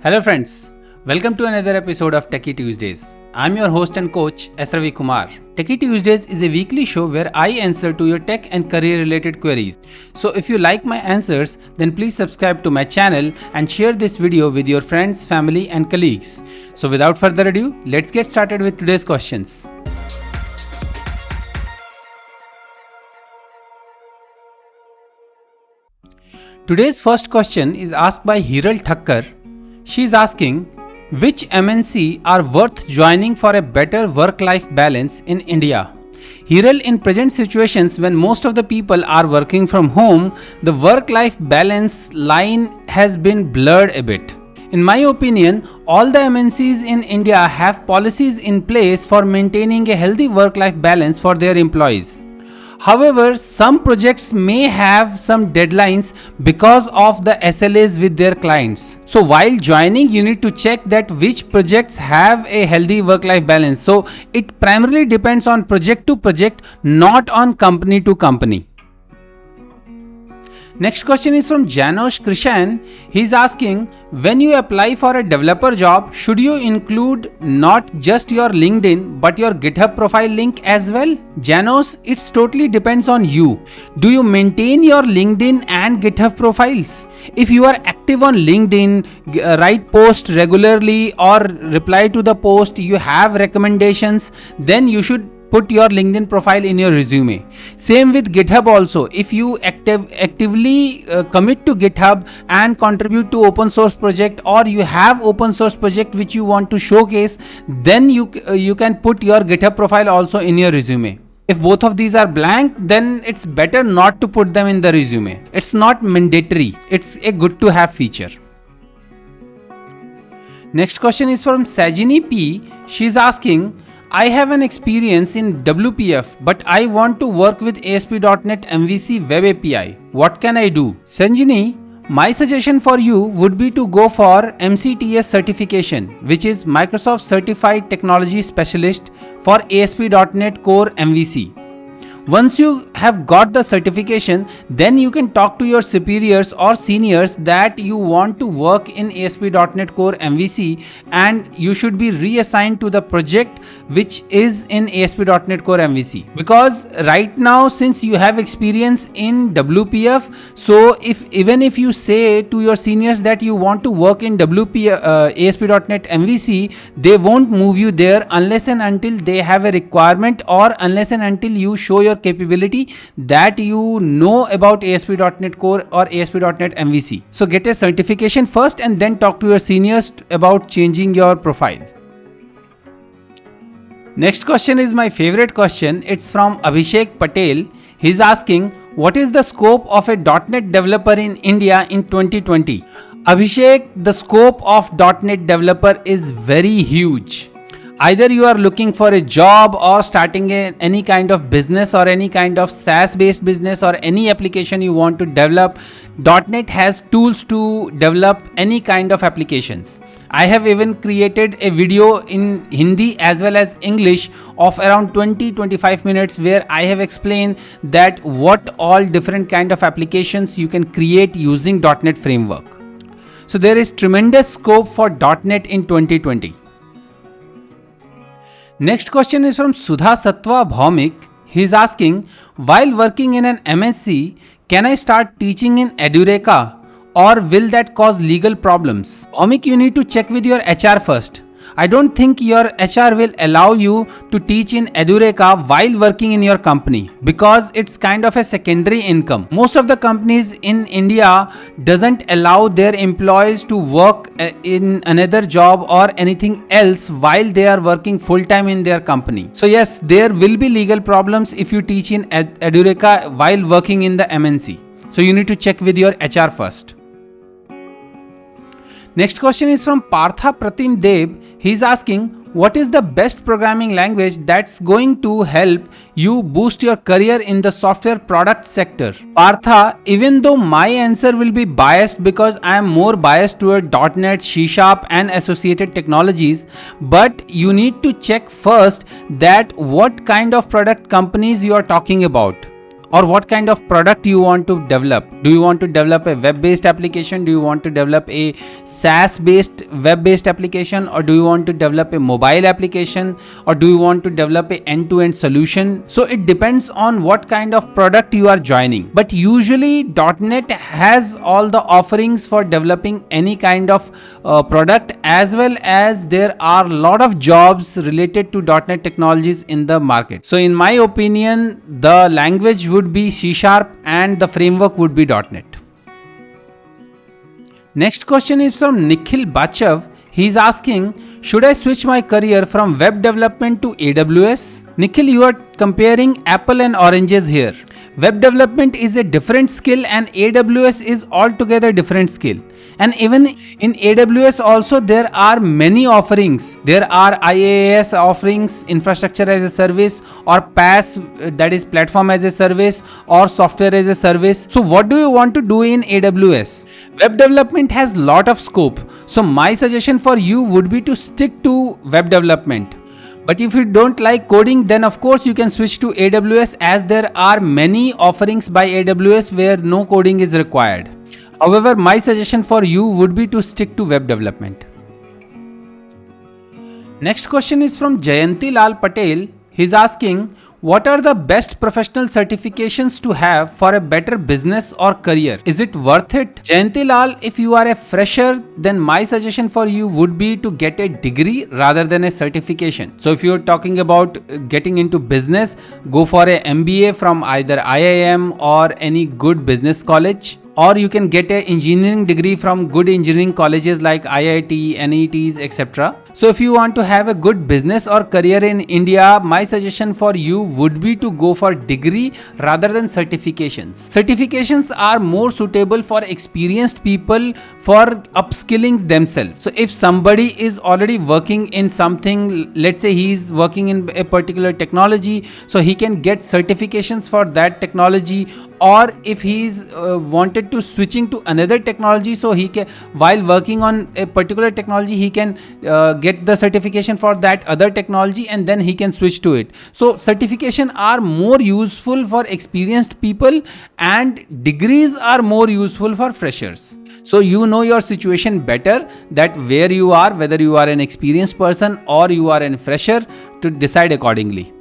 Hello friends, welcome to another episode of Techie Tuesdays. I'm your host and coach S. Ravi Kumar. Techie Tuesdays is a weekly show where I answer to your tech and career related queries. So if you like my answers, then please subscribe to my channel and share this video with your friends, family and colleagues. So without further ado, let's get started with today's questions. Today's first question is asked by Hiral Thakkar. She is asking, which MNC are worth joining for a better work-life balance in India? Hiral, in present situations when most of the people are working from home, the work-life balance line has been blurred a bit. In my opinion, all the MNCs in India have policies in place for maintaining a healthy work-life balance for their employees. However, some projects may have some deadlines because of the SLAs with their clients. So while joining, you need to check that which projects have a healthy work-life balance. So it primarily depends on project to project, not on company to company. Next question is from Janosh Krishan. He's asking, when you apply for a developer job, should you include not just your LinkedIn but your GitHub profile link as well? Janosh, it totally depends on you. Do you maintain your LinkedIn and GitHub profiles? If you are active on LinkedIn, write posts regularly or reply to the post, you have recommendations, then you should put your LinkedIn profile in your resume. Same with GitHub also. If you actively commit to GitHub and contribute to open source project, or you have open source project which you want to showcase, then you can put your GitHub profile also in your resume. If both of these are blank, then it's better not to put them in the resume. It's not mandatory. It's a good to have feature. Next question is from Sajini P. She's asking, I have an experience in WPF, but I want to work with ASP.NET MVC Web API. What can I do? Sanjini, my suggestion for you would be to go for MCTS certification, which is Microsoft Certified Technology Specialist for ASP.NET Core MVC. Once you have got the certification, then you can talk to your superiors or seniors that you want to work in ASP.NET Core MVC and you should be reassigned to the project which is in ASP.NET Core MVC. Because right now, since you have experience in WPF, so even if you say to your seniors that you want to work in ASP.NET MVC, they won't move you there unless and until they have a requirement, or unless and until you show your capability that you know about ASP.NET Core or ASP.NET MVC. So get a certification first and then talk to your seniors about changing your profile. Next question is my favorite question. It's from Abhishek Patel. He's asking, what is the scope of a .NET developer in India in 2020? Abhishek, the scope of .NET developer is very huge. Either you are looking for a job or starting any kind of business or any kind of SaaS based business or any application you want to develop, .NET has tools to develop any kind of applications. I have even created a video in Hindi as well as English of around 20-25 minutes where I have explained that what all different kind of applications you can create using .NET framework. So there is tremendous scope for .NET in 2020. Next question is from Sudha Sattva Bhaumik. He is asking, while working in an MSc, can I start teaching in Edureka, or will that cause legal problems? Bhaumik, you need to check with your HR first. I don't think your HR will allow you to teach in Edureka while working in your company, because it's kind of a secondary income. Most of the companies in India doesn't allow their employees to work in another job or anything else while they are working full time in their company. So yes, there will be legal problems if you teach in Edureka while working in the MNC. So you need to check with your HR first. Next question is from Partha Pratim Deb. He's asking, what is the best programming language that's going to help you boost your career in the software product sector? Partha, even though my answer will be biased because I am more biased toward .NET, C# and associated technologies, but you need to check first that what kind of product companies you are talking about. or what kind of product you want to develop. Do you want to develop a web-based application? Do you want to develop a SaaS-based web-based application, or do you want to develop a mobile application, or do you want to develop a end-to-end solution? So it depends on what kind of product you are joining. But usually .NET has all the offerings for developing any kind of product, as well as there are a lot of jobs related to .NET technologies in the market. So in my opinion, the language would be C# and the framework would be .NET. Next question is from Nikhil Bachav. He is asking, should I switch my career from web development to AWS? Nikhil, you are comparing apple and oranges here. Web development is a different skill and AWS is altogether different skill. And even in AWS also there are many offerings. There are IaaS offerings, infrastructure as a service, or PaaS, that is platform as a service, or software as a service. So what do you want to do in AWS? Web development has lot of scope. So my suggestion for you would be to stick to web development. But if you don't like coding, then of course you can switch to AWS, as there are many offerings by AWS where no coding is required. However, my suggestion for you would be to stick to web development. Next question is from Jayanti Lal Patel. He's asking, what are the best professional certifications to have for a better business or career? Is it worth it? Jayanti Lal, if you are a fresher, then my suggestion for you would be to get a degree rather than a certification. So if you're talking about getting into business, go for a MBA from either IIM or any good business college. Or you can get an engineering degree from good engineering colleges like IIT, NETs, etc. So if you want to have a good business or career in India, my suggestion for you would be to go for degree rather than certifications. Certifications are more suitable for experienced people for upskilling themselves. So if somebody is already working in something, let's say he is working in a particular technology, so he can get certifications for that technology. Or if he is wanted to switching to another technology, so he can, while working on a particular technology, he can get the certification for that other technology, and then he can switch to it. So certification are more useful for experienced people and degrees are more useful for freshers. So you know your situation better, that where you are, whether you are an experienced person or you are a fresher, to decide accordingly.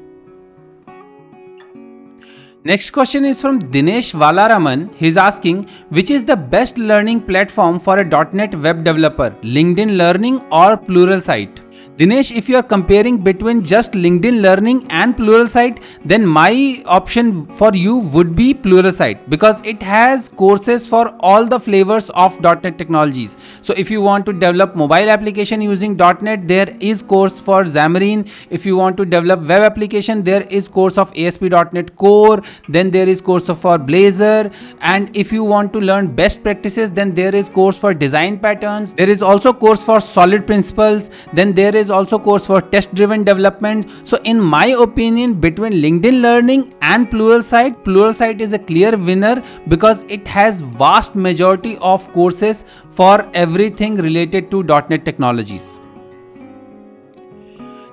Next question is from Dinesh Valaraman. He is asking, which is the best learning platform for a .NET web developer, LinkedIn Learning or Pluralsight? Dinesh, if you are comparing between just LinkedIn Learning and Pluralsight, then my option for you would be Pluralsight, because it has courses for all the flavors of .NET technologies. So if you want to develop mobile application using .NET, there is course for Xamarin. If you want to develop web application, there is course of ASP.NET Core. Then there is course for Blazor. And if you want to learn best practices, then there is course for design patterns. There is also course for solid principles. Then there is also course for test driven development. So in my opinion, between LinkedIn Learning and Pluralsight is a clear winner, because it has vast majority of courses for everything related to .NET technologies.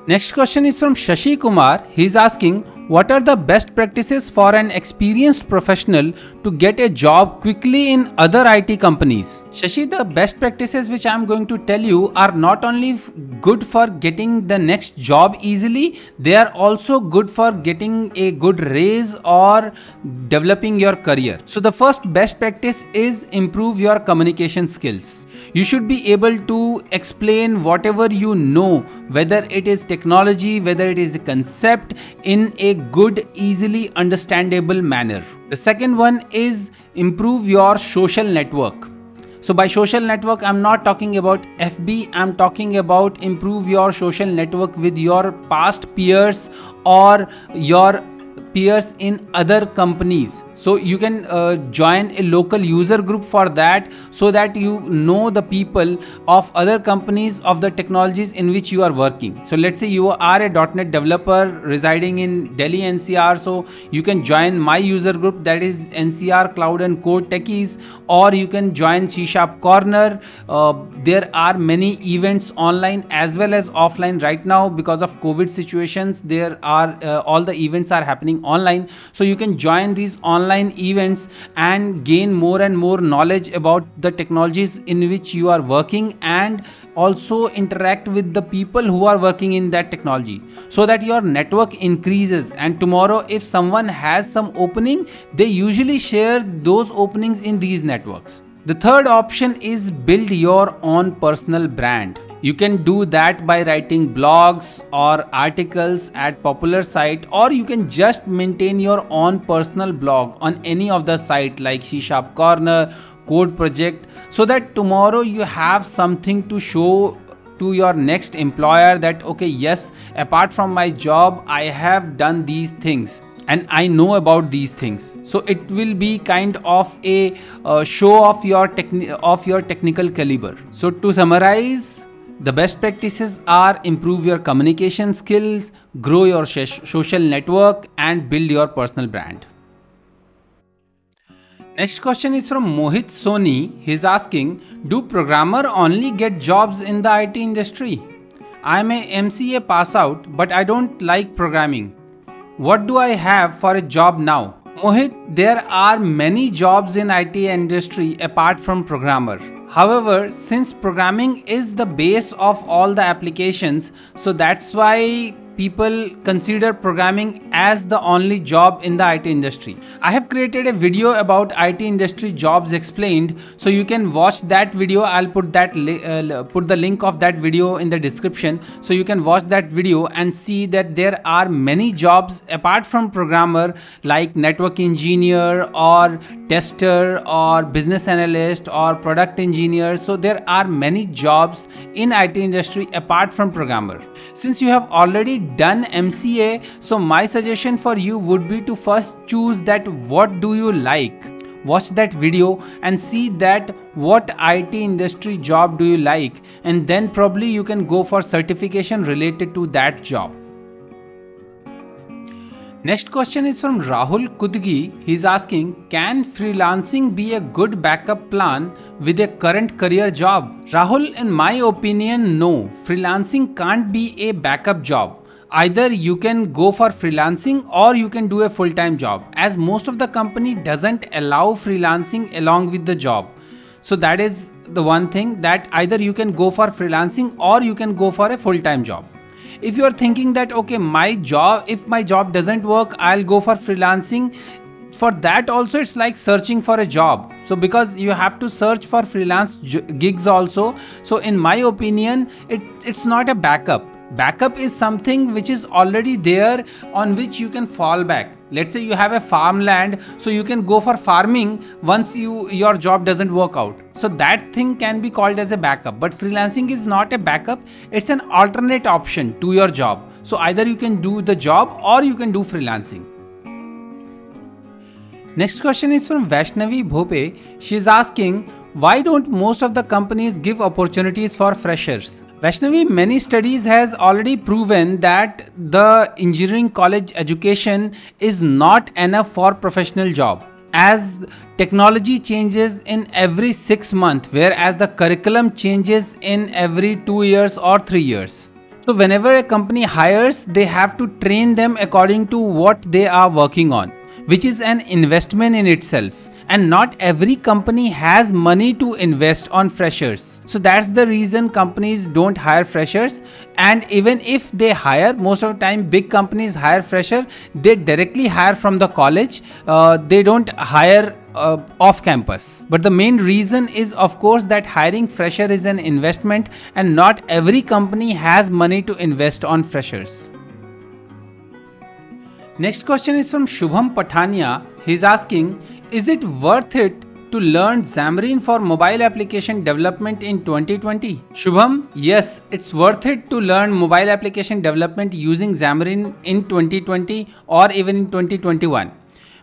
Next question is from Shashi Kumar. He is asking, what are the best practices for an experienced professional to get a job quickly in other IT companies? Shashi, the best practices which I am going to tell you are not only good for getting the next job easily, they are also good for getting a good raise or developing your career. So the first best practice is improve your communication skills. You should be able to explain whatever you know, whether it is technology, whether it is a concept, in a good, easily understandable manner. The second one is improve your social network. So by social network, I'm not talking about FB, I'm talking about improve your social network with your past peers or your peers in other companies. So you can join a local user group for that, so that you know the people of other companies of the technologies in which you are working. So let's say you are a .NET developer residing in Delhi NCR, so you can join my user group, that is NCR Cloud and Code Techies, or you can join C# Corner. There are many events online as well as offline right now because of COVID situations. There are all the events are happening online, so you can join these online events and gain more and more knowledge about the technologies in which you are working, and also interact with the people who are working in that technology, so that your network increases. And tomorrow if someone has some opening, they usually share those openings in these networks. The third option is build your own personal brand. You can do that by writing blogs or articles at popular site, or you can just maintain your own personal blog on any of the site like C# Corner, Code Project, so that tomorrow you have something to show to your next employer that okay, yes, apart from my job I have done these things and I know about these things. So it will be kind of a show of your technical caliber. So to summarize, the best practices are improve your communication skills, grow your social network, and build your personal brand. Next question is from Mohit Soni. He's asking, do programmer only get jobs in the IT industry? I'm a MCA pass out, but I don't like programming. What do I have for a job now? Mohit, there are many jobs in IT industry apart from programmer. However, since programming is the base of all the applications, so that's why people consider programming as the only job in the IT industry. I have created a video about IT industry jobs explained, so you can watch that video. I'll put the link of that video in the description, so you can watch that video and see that there are many jobs apart from programmer, like network engineer or tester or business analyst or product engineer. So there are many jobs in IT industry apart from programmer. Since you have already done MCA, so my suggestion for you would be to first choose that what do you like. Watch that video and see that what IT industry job do you like, and then probably you can go for certification related to that job. Next question is from Rahul Kudgi. He's asking, can freelancing be a good backup plan with a current career job? Rahul, in my opinion, no. Freelancing can't be a backup job. Either you can go for freelancing or you can do a full-time job, as most of the company doesn't allow freelancing along with the job. So that is the one thing, that either you can go for freelancing or you can go for a full-time job. If you are thinking that okay, if my job doesn't work, I'll go for freelancing, for that also it's like searching for a job. So because you have to search for freelance gigs also. So in my opinion, it's not a backup. Backup is something which is already there, on which you can fall back. Let's say you have a farmland, so you can go for farming once your job doesn't work out. So that thing can be called as a backup. But freelancing is not a backup, it's an alternate option to your job. So either you can do the job or you can do freelancing. Next question is from Vaishnavi Bhope. She is asking, why don't most of the companies give opportunities for freshers? Vaishnavi, many studies has already proven that the engineering college education is not enough for professional job, as technology changes in every 6 months, whereas the curriculum changes in every 2 years or 3 years. So whenever a company hires, they have to train them according to what they are working on, which is an investment in itself. And not every company has money to invest on freshers. So that's the reason companies don't hire freshers. And even if they hire, most of the time big companies hire fresher, they directly hire from the college. They don't hire off campus. But the main reason is of course that hiring fresher is an investment, and not every company has money to invest on freshers. Next question is from Shubham Pathania. He's asking, is it worth it to learn Xamarin for mobile application development in 2020? Shubham, yes, it's worth it to learn mobile application development using Xamarin in 2020 or even in 2021.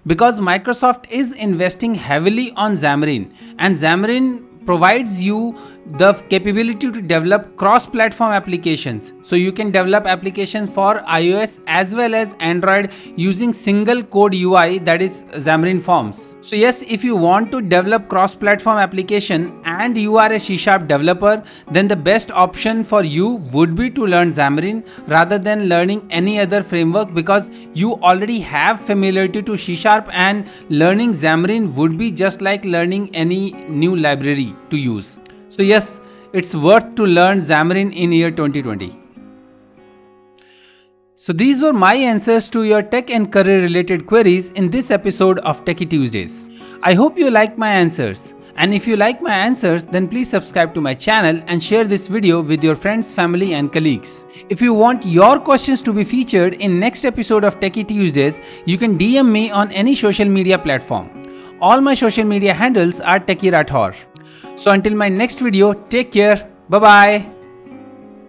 because Microsoft is investing heavily on Xamarin, and Xamarin provides you the capability to develop cross-platform applications. So you can develop applications for iOS as well as Android using single code UI, that is Xamarin Forms. So yes, if you want to develop cross-platform application and you are a C# developer, then the best option for you would be to learn Xamarin rather than learning any other framework, because you already have familiarity to C# and learning Xamarin would be just like learning any new library to use. So yes, it's worth to learn Xamarin in year 2020. So these were my answers to your tech and career related queries in this episode of Techie Tuesdays. I hope you like my answers. And if you like my answers, then please subscribe to my channel and share this video with your friends, family and colleagues. If you want your questions to be featured in next episode of Techie Tuesdays, you can DM me on any social media platform. All my social media handles are Techie Rathor. So until my next video, take care. Bye bye.